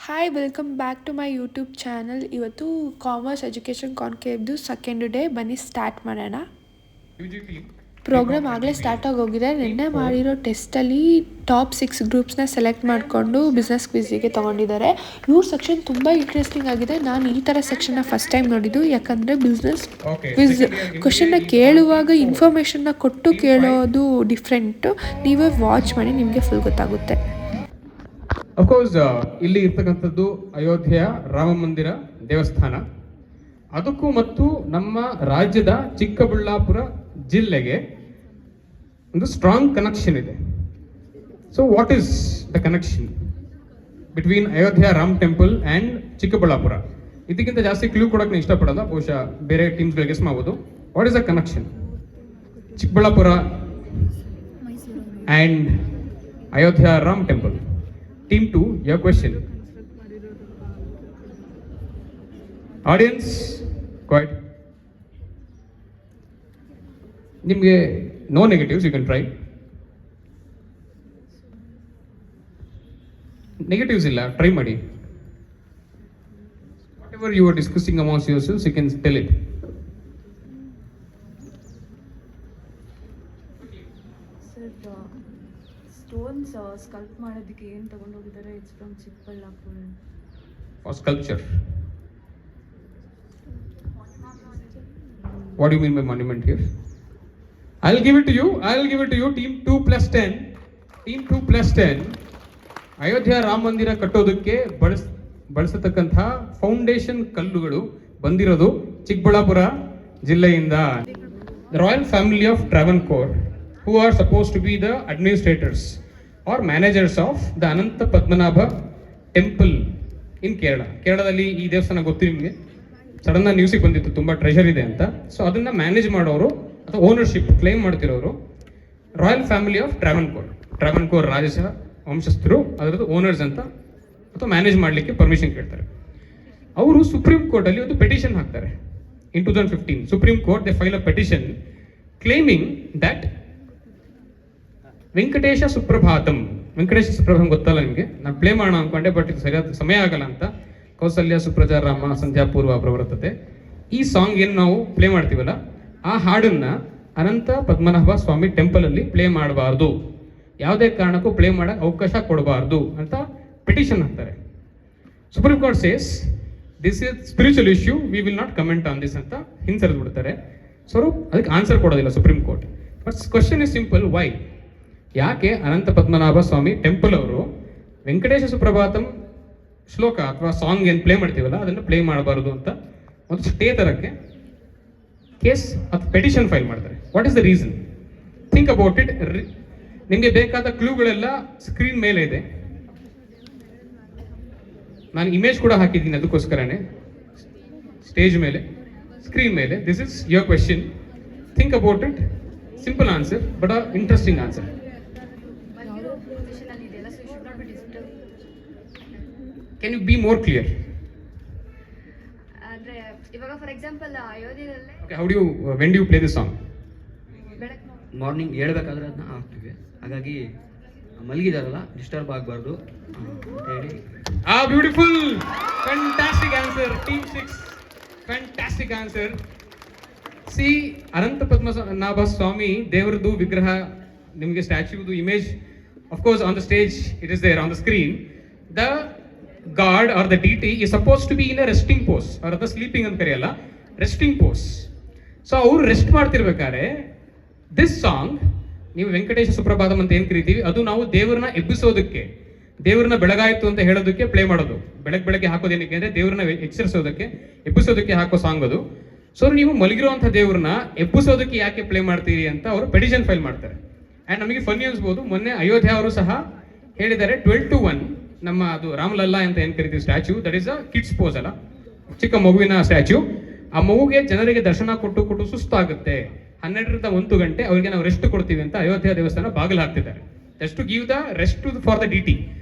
Hi welcome back to my YouTube channel. ಇವತ್ತು commerce education ಕಾನ್ಕ್ಲೇವ್ದು second day, ಬನ್ನಿ start ಮಾಡೋಣ. ಪ್ರೋಗ್ರಾಮ್ ಆಗಲೇ ಸ್ಟಾರ್ಟ್ ಆಗೋಗಿದೆ. ನಿನ್ನೆ ಮಾಡಿರೋ ಟೆಸ್ಟಲ್ಲಿ ಟಾಪ್ 6 ಗ್ರೂಪ್ಸ್ನ ಸೆಲೆಕ್ಟ್ ಮಾಡಿಕೊಂಡು ಬಿಸ್ನೆಸ್ ಕ್ವಿಝಿಗೆ ತೊಗೊಂಡಿದ್ದಾರೆ. ಇವ್ರ ಸೆಕ್ಷನ್ ತುಂಬ ಇಂಟ್ರೆಸ್ಟಿಂಗ್ ಆಗಿದೆ. ನಾನು ಈ ಥರ ಸೆಕ್ಷನ್ನ ಫಸ್ಟ್ ಟೈಮ್ ನೋಡಿದ್ದು. ಯಾಕಂದರೆ ಬಿಸ್ನೆಸ್ ಕ್ವಿಝ್ ಕ್ವಶನ್ನ ಕೇಳುವಾಗ ಇನ್ಫಾರ್ಮೇಷನ್ನ ಕೊಟ್ಟು ಕೇಳೋದು ಡಿಫ್ರೆಂಟು. ನೀವೇ ವಾಚ್ ಮಾಡಿ, ನಿಮಗೆ ಫುಲ್ ಗೊತ್ತಾಗುತ್ತೆ. ಅಫ್ಕೋರ್ಸ್ ಇಲ್ಲಿ ಇರ್ತಕ್ಕಂಥದ್ದು ಅಯೋಧ್ಯೆಯ ರಾಮ ಮಂದಿರ ದೇವಸ್ಥಾನ. ಅದಕ್ಕೂ ಮತ್ತು ನಮ್ಮ ರಾಜ್ಯದ ಚಿಕ್ಕಬಳ್ಳಾಪುರ ಜಿಲ್ಲೆಗೆ ಒಂದು ಸ್ಟ್ರಾಂಗ್ ಕನೆಕ್ಷನ್ ಇದೆ. So what is the connection between Ayodhya Ram temple and Chikkaballapur? ಇದಕ್ಕಿಂತ ಜಾಸ್ತಿ ಕ್ಲೂ ಕೊಡೋಕೆ ಇಷ್ಟಪಡೋಲ್ಲ, ಬಹುಶಃ ಬೇರೆ ಟೀಮ್ಸ್ಗಳಿಗೆ ಗೆಸ್ ಮಾಡ್ಬೋದು. What is the connection Chikkaballapur and Ayodhya Ram temple? Team 2, your question. Audience, quiet. ನಿಮಗೆ no negatives, you can try. Negatives ಇಲ್ಲ, ಟ್ರೈ ಮಾಡಿ. Whatever you are discussing amongst yourselves, you can tell it. Stones sculpt ಮಾಡೋದಕ್ಕೆ ಏನು ತಗೊಂಡು ಹೋಗಿದ್ದಾರೆ? It's from Chikkaballapur. For sculpture. What do you mean by monument here? I'll give it to you. Team 2 plus 10. Team 2 plus 10. Ayodhya Rama ಮಂದಿರ ಕಟ್ಟೋದಕ್ಕೆ ಬಳಸತಕ್ಕಂಥ foundation ಕಲ್ಲುಗಳು ಬಂದಿರೋದು ಚಿಕ್ಕಬಳ್ಳಾಪುರ ಜಿಲ್ಲೆಯಿಂದ. The royal family of Travancore, who are supposed to be the administrators or managers of the Ananta Padmanabha temple in Kerala. ಕೇರಳದಲ್ಲಿ ಈ ದೇವಸ್ಥಾನ ಗೊತ್ತು ನಿಮಗೆ. ಸಡನ್ನ ನ್ಯೂಸಿಗೆ ಬಂದಿತ್ತು ತುಂಬ ಟ್ರೆಷರ್ ಇದೆ ಅಂತ. ಸೊ ಅದನ್ನ ಮ್ಯಾನೇಜ್ ಮಾಡೋರು ಅಥವಾ ಓನರ್ಶಿಪ್ ಕ್ಲೈಮ್ ಮಾಡ್ತಿರೋರು ರಾಯಲ್ ಫ್ಯಾಮಿಲಿ ಆಫ್ ಟ್ರಾವನ್ಕೋರ್ ರಾಜ ವಂಶಸ್ಥರು ಅದರದ್ದು ಓನರ್ಸ್ ಅಂತ, ಅಥವಾ ಮ್ಯಾನೇಜ್ ಮಾಡಲಿಕ್ಕೆ ಪರ್ಮಿಷನ್ ಕೇಳ್ತಾರೆ. ಅವರು ಸುಪ್ರೀಂ ಕೋರ್ಟಲ್ಲಿ ಒಂದು ಪೆಟಿಷನ್ ಹಾಕ್ತಾರೆ. In 2015 supreme court they file a petition claiming that Venkatesha Suprabhatam ಗೊತ್ತಲ್ಲ ನಿಮಗೆ? ನಾನು ಪ್ಲೇ ಮಾಡೋಣ ಅನ್ಕೊಂಡೆ, ಬಟ್ ಇದು ಸರಿಯಾದ ಸಮಯ ಆಗಲ್ಲ ಅಂತ. ಕೌಸಲ್ಯ ಸುಪ್ರಜಾ ರಾಮ ಸಂಧ್ಯಾ ಪೂರ್ವ ಪ್ರವರ್ತತೆ, ಈ ಸಾಂಗ್ ಏನು ನಾವು ಪ್ಲೇ ಮಾಡ್ತೀವಲ್ಲ, ಆ ಹಾಡನ್ನ ಅನಂತ ಪದ್ಮನಾಭ ಸ್ವಾಮಿ ಟೆಂಪಲ್ ಅಲ್ಲಿ ಪ್ಲೇ ಮಾಡಬಾರ್ದು, ಯಾವುದೇ ಕಾರಣಕ್ಕೂ ಪ್ಲೇ ಮಾಡಕ್ಕೆ ಅವಕಾಶ ಕೊಡಬಾರ್ದು ಅಂತ ಪಿಟಿಷನ್ ಹಾಕ್ತಾರೆ. Supreme court says this is spiritual issue, we will not comment on this ಅಂತ ಹಿಂಸರಿದು ಬಿಡ್ತಾರೆ. ಸೊ ಅದಕ್ಕೆ ಆನ್ಸರ್ ಕೊಡೋದಿಲ್ಲ supreme court. But question is simple, why? ಯಾಕೆ ಅನಂತ ಪದ್ಮನಾಭ ಸ್ವಾಮಿ ಟೆಂಪಲ್ ಅವರು ವೆಂಕಟೇಶ ಸುಪ್ರಭಾತಂ ಶ್ಲೋಕ ಅಥವಾ ಸಾಂಗ್ ಏನು ಪ್ಲೇ ಮಾಡ್ತೀವಲ್ಲ ಅದನ್ನು ಪ್ಲೇ ಮಾಡಬಾರದು ಅಂತ ಒಂದು ಸ್ಟೇ ತರಕ್ಕೆ ಕೇಸ್ ಅಥವಾ ಪೆಟಿಷನ್ ಫೈಲ್ ಮಾಡ್ತಾರೆ. What is the reason? Think about it. ನಿಮಗೆ ಬೇಕಾದ ಕ್ಲೂಗಳೆಲ್ಲ ಸ್ಕ್ರೀನ್ ಮೇಲೆ ಇದೆ. ನಾನು ಇಮೇಜ್ ಕೂಡ ಹಾಕಿದ್ದೀನಿ ಅದಕ್ಕೋಸ್ಕರನೇ, ಸ್ಟೇಜ್ ಮೇಲೆ, ಸ್ಕ್ರೀನ್ ಮೇಲೆ. This is your question. Think about it. Simple answer but interesting answer. Can you be more clear? ಅಂದ್ರೆ ಇವಾಗ ಫಾರ್ ಎಕ್ಸಾಂಪಲ್ ಅಯೋಧ್ಯೆಯಲ್ಲೇ. Okay, how do you when do you play this song? Morning ಹೇಳ್ಬೇಕಾದ್ರೆ ಅದನ್ನ ಹಾಕ್ತೀವಿ. ಹಾಗಾಗಿ ಮಲಗಿದಾರಲ್ಲ, disturb ಆಗಬಾರ್ದು ಹೇಳಿ. Beautiful, fantastic answer, team 6, fantastic answer. See, ಅನಂತ ಪದ್ಮನಾಭ ಸ್ವಾಮಿ ದೇವರದು ವಿಗ್ರಹ, ನಿಮಗೆ ಸ್ಟ್ಯಾಚ್ಯೂದು image of course on the stage, it is there on the screen. The god or the deity is supposed to be in a resting pose, or the sleeping ಅಂತ ಕರೆಯಲ್ಲ, resting pose. So ಅವ್ರು rest ಮಾಡ್ತಿರ್ಬೇಕಾದ್ರೆ this song, ನೀವು ವೆಂಕಟೇಶ ಸುಪ್ರಭಾತಂ ಅಂತ ಏನು ಕರಿತೀವಿ, ಅದು ನಾವು ದೇವರನ್ನ ಎಬ್ಬಿಸೋದಕ್ಕೆ, ದೇವ್ರನ್ನ ಬೆಳಗಾಯಿತು ಅಂತ ಹೇಳೋದಕ್ಕೆ ಪ್ಲೇ ಮಾಡೋದು. ಬೆಳಗ್ಗೆ ಹಾಕೋದೇನಕ್ಕೆ ಅಂದರೆ ದೇವ್ರನ್ನ ಎಚ್ಚರಿಸೋದಕ್ಕೆ, ಎಬ್ಬಿಸೋದಕ್ಕೆ ಹಾಕೋ ಸಾಂಗ್ ಅದು. ಸೊ ನೀವು ಮಲಗಿರುವಂಥ ದೇವ್ರನ್ನ ಎಬ್ಬಿಸೋದಕ್ಕೆ ಯಾಕೆ ಪ್ಲೇ ಮಾಡ್ತೀರಿ ಅಂತ ಅವರು ಪೆಟಿಷನ್ ಫೈಲ್ ಮಾಡ್ತಾರೆ. ಆ್ಯಂಡ್ ನಮಗೆ ಫನ್ನಿ ಅನ್ಸ್ಬೋದು, ಮೊನ್ನೆ ಅಯೋಧ್ಯೆ ಅವರು ಸಹ ಹೇಳಿದ್ದಾರೆ 12-1 ನಮ್ಮ ಅದು ರಾಮಲಲ್ಲಾ ಅಂತ ಏನು ಕರಿತೀವಿ statue, that is a kids pose ಅಲ್ಲ, ಚಿಕ್ಕ ಮಗುವಿನ ಸ್ಟ್ಯಾಚ್ಯೂ. ಆ ಮಗುಗೆ ಜನರಿಗೆ ದರ್ಶನ ಕೊಟ್ಟು ಸುಸ್ತಾಗುತ್ತೆ, 12-1 ಗಂಟೆ ಅವರಿಗೆ ನಾವು ರೆಸ್ಟ್ ಕೊಡ್ತೀವಿ ಅಂತ ಅಯೋಧ್ಯೆ ದೇವಸ್ಥಾನ ಬಾಗಿಲು ಹಾಕ್ತಿದ್ದಾರೆ. Just to give the rest to for the deity.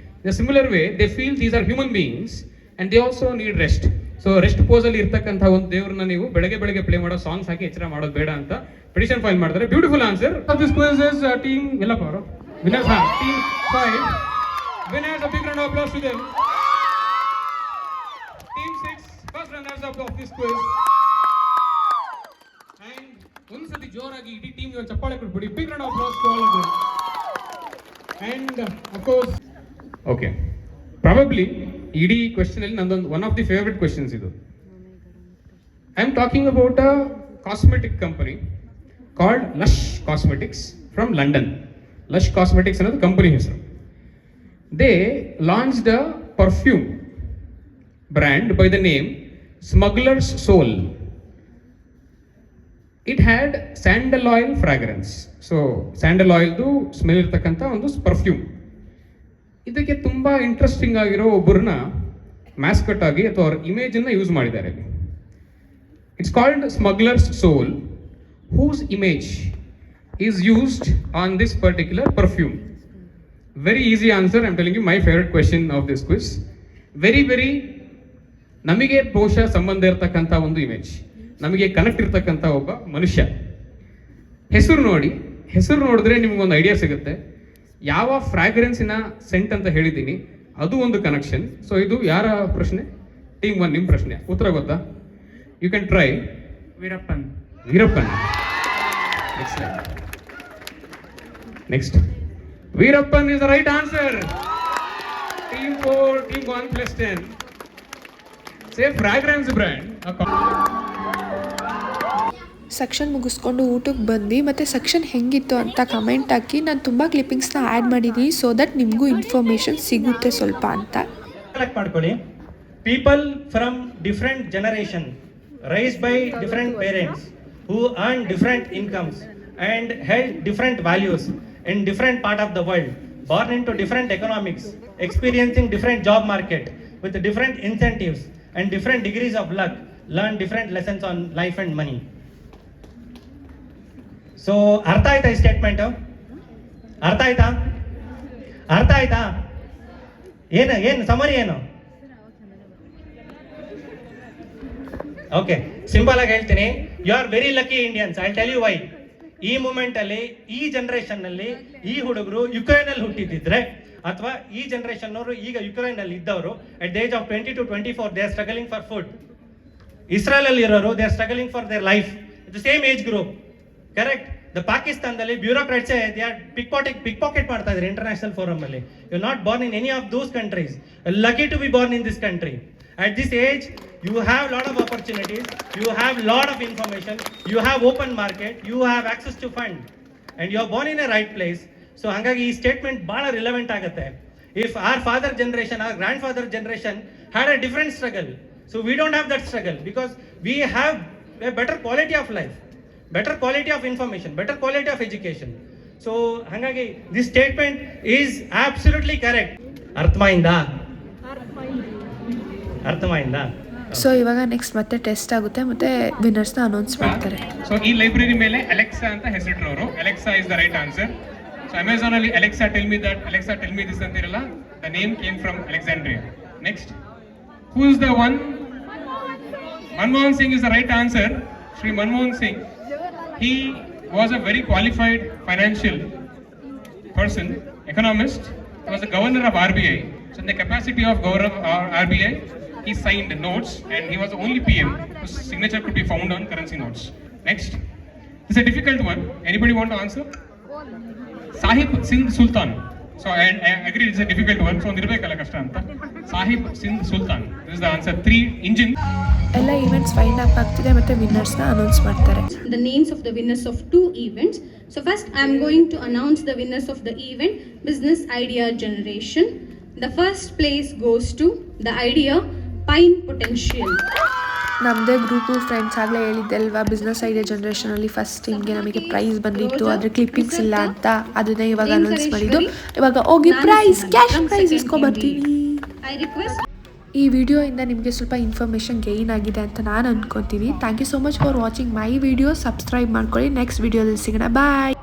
The similar way they feel these are human beings and they also need rest. So rest ಪೋಸಲ್ಲಿ ಇರ್ತಕ್ಕಂಥ ಒಂದು ದೇವ್ರನ್ನ ನೀವು ಬೆಳಗ್ಗೆ ಪ್ಲೇ ಮಾಡೋ ಸಾಂಗ್ಸ್ ಹಾಕಿ ಎಚ್ಚರ ಮಾಡೋದು ಬೇಡ ಅಂತ ಪಿಟಿಷನ್ ಫೈಲ್ ಮಾಡ್ತಾರೆ. Beautiful answer. This quiz is team ಎಲ್ಲಪ್ಪ ಅವರು winners, team 5 winners. A big round of applause to them. of this quiz. And ಒಂದ್ಸತಿ ಜೋರಾಗಿ ಇಡೀ ಟೀಮ್ ಒಂದು ಚಪ್ಪಾಳೆ ಕೊಟ್ಬಿಡಿ. Big round of applause to all of them. And of course, okay, probably ಇಡೀ question ಅಲ್ಲಿ ನಂದೊಂದು one of the favorite questions ಇದು. I am talking about a cosmetic company called Lush Cosmetics from London. Lush Cosmetics ಅನ್ನೋದು company ಹೆಸರು. They launched a perfume brand by the name Smuggler's Soul. It had sandal oil fragrance. So sandal oil ದು smell ಇರ್ತಕ್ಕಂಥ ಒಂದು perfume. ಇದಕ್ಕೆ ತುಂಬಾ interesting ಆಗಿರೋ ಒಬ್ಬರನ್ನ ಮ್ಯಾಸ್ಕಟ್ ಆಗಿ ಅಥವಾ ಅವ್ರ ಇಮೇಜ್ ಅನ್ನ ಯೂಸ್ ಮಾಡಿದ್ದಾರೆ. It's called smugglers soul, whose image is used on this particular perfume. Very easy answer. I'm telling you my favorite question of this quiz. very ನಮಗೆ ಬಹುಶಃ ಸಂಬಂಧ ಇರತಕ್ಕಂಥ ಒಂದು ಇಮೇಜ್, ನಮಗೆ ಕನೆಕ್ಟ್ ಇರ್ತಕ್ಕಂಥ ಒಬ್ಬ ಮನುಷ್ಯ. ಹೆಸರು ನೋಡಿದ್ರೆ ನಿಮ್ಗೊಂದು ಐಡಿಯಾ ಸಿಗುತ್ತೆ. ಯಾವ ಫ್ರಾಗ್ರೆನ್ಸಿನ ಸೆಂಟ್ ಅಂತ ಹೇಳಿದ್ದೀನಿ ಅದು ಒಂದು ಕನೆಕ್ಷನ್. ಸೊ ಇದು ಯಾರ ಪ್ರಶ್ನೆ? ಟೀಮ್ 1 ನಿಮ್ಮ ಪ್ರಶ್ನೆ. ಉತ್ತರ ಗೊತ್ತಾ? You can try. Veerappan. Next Veerappan is the right answer. Team 4, team 1 + 10. Say fragrance brand. ಸೆಕ್ಷನ್ ಮುಗಿಸ್ಕೊಂಡು ಊಟಕ್ಕೆ ಬಂದು ಮತ್ತು ಸೆಕ್ಷನ್ ಹೆಂಗಿತ್ತು ಅಂತ ಕಮೆಂಟ್ ಹಾಕಿ. ನಾನು ತುಂಬ ಕ್ಲಿಪ್ಪಿಂಗ್ಸ್ನ ಆ್ಯಡ್ ಮಾಡಿದ್ದೀನಿ ಸೊ ದಟ್ ನಿಮಗೂ ಇನ್ಫಾರ್ಮೇಷನ್ ಸಿಗುತ್ತೆ ಸ್ವಲ್ಪ ಅಂತ. ಕಲೆಕ್ಟ್ ಮಾಡ್ಕೊಳ್ಳಿ. People from different generation, raised by different parents, who earn different incomes and held different values in different part of the world, born into different economics, experiencing different job market with different incentives and different degrees of luck, learn different lessons on life and money. So ಅರ್ಥ ಆಯ್ತಾ ಈ statement? ಅರ್ಥ ಆಯ್ತಾ? ಏನು summary ಏನು? Okay, simple ಆಗಿ ಹೇಳ್ತೀನಿ. You are very lucky Indians. I tell you why. ಈ ಮೂಮೆಂಟ್ ಅಲ್ಲಿ, ಈ ಜನರೇಷನ್ ನಲ್ಲಿ ಈ ಹುಡುಗರು ಯುಕ್ರೇನ್ ಅಲ್ಲಿ ಹುಟ್ಟಿದ್ರೆ ಅಥವಾ ಈ ಜನರೇಷನ್ ಅವರು ಈಗ ಯುಕ್ರೇನ್ ಅಲ್ಲಿ ಇದ್ದವರು at the age of 20 to 24 they are struggling for food. Israel ಅಲ್ಲಿ ಇರೋರು they are struggling for their life. The same age group, correct? The ಪಾಕಿಸ್ತಾನದಲ್ಲಿ bureaucrats they are pickpocket ಮಾಡ್ತಾ ಇದ್ದಾರೆ ಇಂಟರ್ನ್ಯಾಷನಲ್ ಫೋರಮ್ ಅಲ್ಲಿ. You not born in any of those countries. Lucky to be born in this country. At this age, you have lot of opportunities, you have lot of information, you have open market, you have access to fund, and you are born in a right place. So hangagi ee statement bala relevant agutte. If our father generation, our grandfather generation had a different struggle, so we don't have that struggle because we have a better quality of life, better quality of information, better quality of education. So hangagi this statement is absolutely correct. ಅರ್ಥಮಾಯ್ತಾ? So ಇವಾಗ next ಮತ್ತೆ test ಆಗುತ್ತೆ ಮತ್ತೆ ವಿನ್ನರ್ಸ್ನ announce ಮಾಡ್ತಾರೆ. So ಈ library ಮೇಲೆ Alexa ಅಂತ ಹೆಸರಿಟ್ಟರು. Alexa is the right answer. So Amazon ಅಲ್ಲಿ ಅಲೆಕ್ಸಾ ಟೆಲ್ ಮಿ ದಿಸ್ ಅಂತಿರಲ್ಲ, the name came from Alexandria. Next, who is the one? Manmohan Singh is the right answer. Shri Manmohan Singh, he was a very qualified financial person, economist. He was the governor of RBI. So in the capacity of governor of RBI, he signed notes and he was the only PM whose signature could be found on currency notes. Next, this is a difficult one. Anybody want to answer? Sahib Sindh Sultan. So I agree it's a difficult one. So nirbekala kashta anta. Sahib Sindh Sultan. This is the answer. 3 engine. ಎಲ್ಲ events find up ಆಗ್ತಿದೆ ಮತ್ತೆ ವಿನ್ನರ್ಸ್ನ announce ಮಾಡ್ತಾರೆ. The names of the winners of 2 events. So first I am going to announce the winners of the event Business Idea Generation. The first place goes to the idea Pine Potential. ನಮ್ಮದೇ group friends ಆಗಲೇ ಹೇಳಿದ್ದೆ ಅಲ್ವಾ, business idea ಜನರೇಷನಲ್ಲಿ first ಹಿಂಗೆ ನಮಗೆ price ಬಂದಿತ್ತು, ಅದ್ರ clippings ಇಲ್ಲ ಅಂತ. ಅದನ್ನೇ ಇವಾಗ ಅನೌನ್ಸ್ ಮಾಡಿದ್ದು. ಇವಾಗ ಹೋಗಿ ಪ್ರೈಸ್, ಕ್ಯಾಶ್ ಪ್ರೈಸ್ ಇಸ್ಕೊಂಬರ್ತೀನಿ. ಈ ವಿಡಿಯೋಯಿಂದ ನಿಮಗೆ ಸ್ವಲ್ಪ ಇನ್ಫಾರ್ಮೇಷನ್ ಗೇನ್ ಆಗಿದೆ ಅಂತ ನಾನು ಅನ್ಕೊತೀನಿ. Thank you so much for watching my video. Subscribe ಮಾಡ್ಕೊಳ್ಳಿ. ನೆಕ್ಸ್ಟ್ ವಿಡಿಯೋದಲ್ಲಿ ಸಿಗೋಣ. ಬಾಯ್.